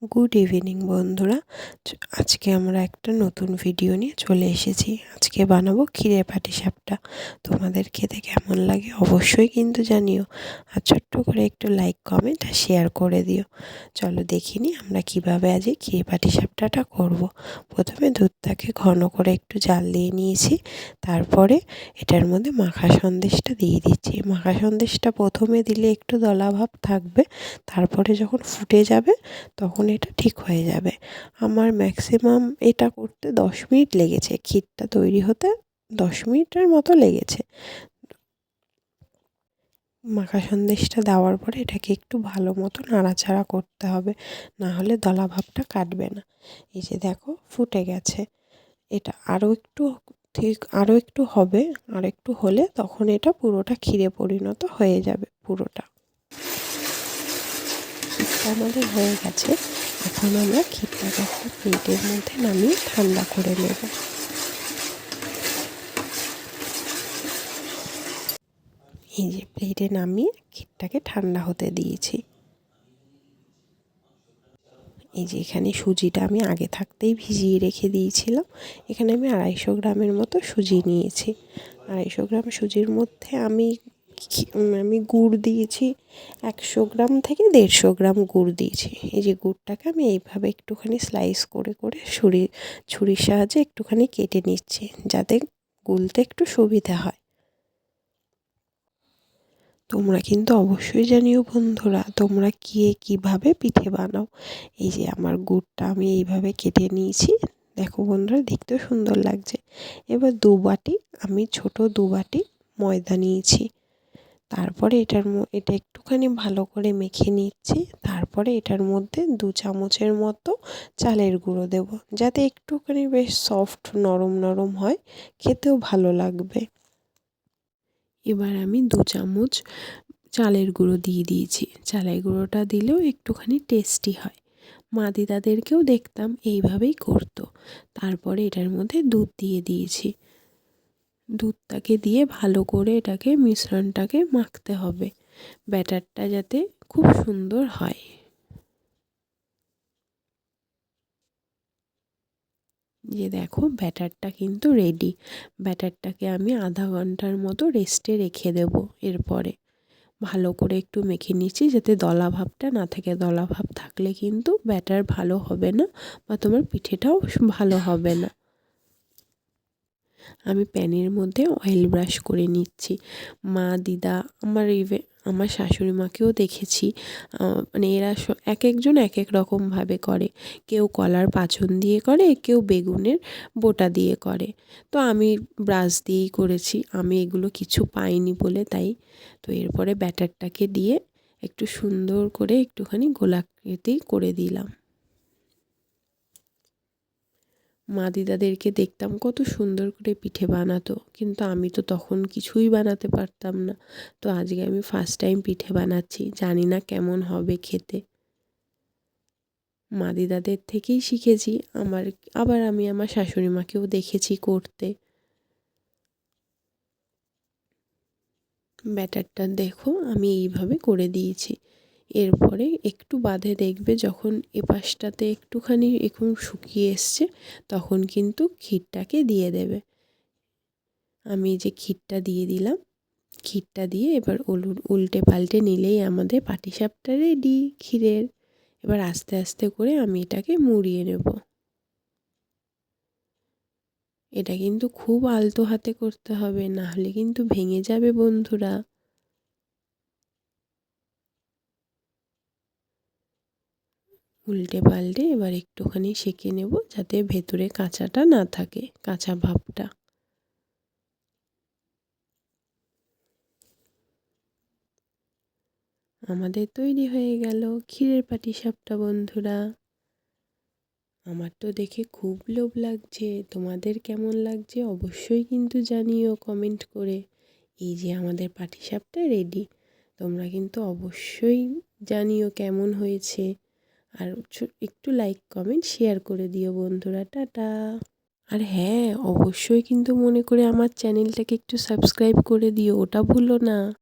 Good evening বন্ধুরা। আজকে আমরা একটা নতুন ভিডিও নিয়ে চলে এসেছি। আজকে বানাবো ক্ষীরের পাটিসাপটা। তোমাদের খেতে কেমন লাগে অবশ্যই কিন্তু জানিও, আর ছোট্ট করে একটু লাইক কমেন্ট আর শেয়ার করে দিও। চলো দেখিনি আমরা কিভাবে আজ এই ক্ষীরের পাটিসাপটাটা করব। প্রথমে দুধটাকে ঘন করে একটু জাল দিয়ে নিয়েছি, তারপরে এটার মধ্যে মাখা সন্দেশটা দিয়ে দিচ্ছি। মাখা সন্দেশটা প্রথমে দিলে একটু দলাভাব থাকবে, তারপরে যখন ফুটে যাবে তখন এটা ঠিক হয়ে যাবে। আমার ম্যাক্সিমাম এটা করতে 10 মিনিট লেগেছে, ক্ষীরটা তৈরি হতে 10 মিনিটের মতো লেগেছে। মাখা সন্দেশটা দেওয়ার পরে এটাকে একটু ভালো মতো নাড়াচাড়া করতে হবে, না হলে দলাভাবটা কাটবে না। এই যে দেখো ফুটে গেছে। এটা আরও একটু হবে, আর একটু হলে তখন এটা পুরোটা ক্ষীরে পরিণত হয়ে যাবে। পুরোটা ক্ষীরটা আমাদের হয়ে গেছে। এখন আমরা ক্ষীরটাকে একটা প্লেটের মধ্যে নামিয়ে ঠান্ডা করে নেব। এই যে প্লেটে নামিয়ে ক্ষীরটাকে ঠান্ডা হতে দিয়েছি। এই যে এখানে সুজিটা আমি আগে থাকতেই ভিজিয়ে রেখে দিয়েছিলাম। এখানে আমি 250 গ্রামের মতো সুজি নিয়েছি। 250 গ্রাম সুজির মধ্যে আমি গুড় দিয়েছি 100 গ্রাম থেকে 150 গ্রাম গুড় দিয়েছি। এই যে গুড়টাকে আমি এইভাবে একটুখানি স্লাইস করে করে ছুরির সাহায্যে একটুখানি কেটে নিচ্ছি, যাতে গুলতে একটু সুবিধা হয়। তোমরা কিন্তু অবশ্যই জানিও বন্ধুরা, তোমরা কীভাবে পিঠে বানাও। এই যে আমার গুড়টা আমি এইভাবে কেটে নিয়েছি। দেখো বন্ধুরা, দেখতেও সুন্দর লাগছে। এবার আমি ছোট 2 বাটি ময়দা নিয়েছি। তারপরে এটা একটুখানি ভালো করে মেখে নিচ্ছি। তারপরে এটার মধ্যে 2 চামচের মতো চালের গুঁড়ো দেব, যাতে একটুখানি বেশ সফট নরম নরম হয়, খেতেও ভালো লাগবে। এবার আমি 2 চামচ চালের গুঁড়ো দিয়ে দিয়েছি। চালের গুঁড়োটা দিলেও একটুখানি টেস্টি হয়। মা দিদাদেরকেও দেখতাম এইভাবেই করতো। তারপরে এটার মধ্যে দুধ দিয়ে দিয়েছি। দুধটাকে দিয়ে ভালো করে এটাকে মিশ্রণটাকে মাখতে হবে, ব্যাটারটা যাতে খুব সুন্দর হয়। যে দেখো ব্যাটারটা কিন্তু রেডি। ব্যাটারটাকে আমি আধা ঘন্টার মতো রেস্টে রেখে দেব। এরপরে ভালো করে একটু মেখে নিচ্ছি, যাতে দলাভাবটা না থাকে। দলাভাব থাকলে কিন্তু ব্যাটার ভালো হবে না, বা তোমার পিঠেটাও ভালো হবে না। আমি প্যানের মধ্যে অয়েল ব্রাশ করে নিচ্ছি। মা দিদা আমার শাশুড়ি মাকেও দেখেছি, মানে এরা এক একজন এক এক রকমভাবে করে। কেউ কলার পাছন দিয়ে করে, কেউ বেগুনের বোটা দিয়ে করে। তো আমি ব্রাশ দিয়েই করেছি, আমি এগুলো কিছু পাইনি বলে তাই। তো এরপরে ব্যাটারটাকে দিয়ে একটু সুন্দর করে একটুখানি গোলাকৃতি করে দিলাম। মা দিদাদেরকে দেখতাম কত সুন্দর করে পিঠে বানাতো, কিন্তু আমি তো তখন কিছুই বানাতে পারতাম না। তো আজকে আমি ফার্স্ট টাইম পিঠে বানাচ্ছি, জানি না কেমন হবে খেতে। মা দিদাদের থেকেই শিখেছি। আবার আমি আমার শাশুড়ি মাকেও দেখেছি করতে। ব্যাটারটা দেখো আমি এইভাবে করে দিয়েছি। এরপরে একটু বাদে দেখবে যখন এপাশটাতে একটুখানি এখন শুকিয়ে এসছে, তখন কিন্তু ক্ষীরটাকে দিয়ে দেবে। আমি যে ক্ষীরটা দিয়ে দিলাম, ক্ষীরটা দিয়ে এবার উল্টে পাল্টে নিলেই আমাদের পাটিসাপটা রেডি ক্ষীরের। এবার আস্তে আস্তে করে আমি এটাকে মুড়িয়ে নেব। এটা কিন্তু খুব আলতো হাতে করতে হবে, না হলে কিন্তু ভেঙে যাবে বন্ধুরা। উল্টে পাল্টে এবার একটুখানি সেঁকে নেব, যাতে ভেতরে কাঁচাটা না থাকে, কাঁচা ভাবটা। আমাদের তৈরি হয়ে গেল ক্ষীরের পাটিসাপটা বন্ধুরা। আমার তো দেখে খুব লোভ লাগছে, তোমাদের কেমন লাগছে অবশ্যই কিন্তু জানিও কমেন্ট করে। এই যে আমাদের পাটিসাপটা রেডি। তোমরা কিন্তু অবশ্যই জানিও কেমন হয়েছে, আর একটু লাইক কমেন্ট শেয়ার করে দিও বন্ধুরা। টাটা। আর হ্যাঁ, অবশ্যই কিন্তু মনে করে আমার চ্যানেলটাকে একটু সাবস্ক্রাইব করে দিও, ওটা ভুলো না।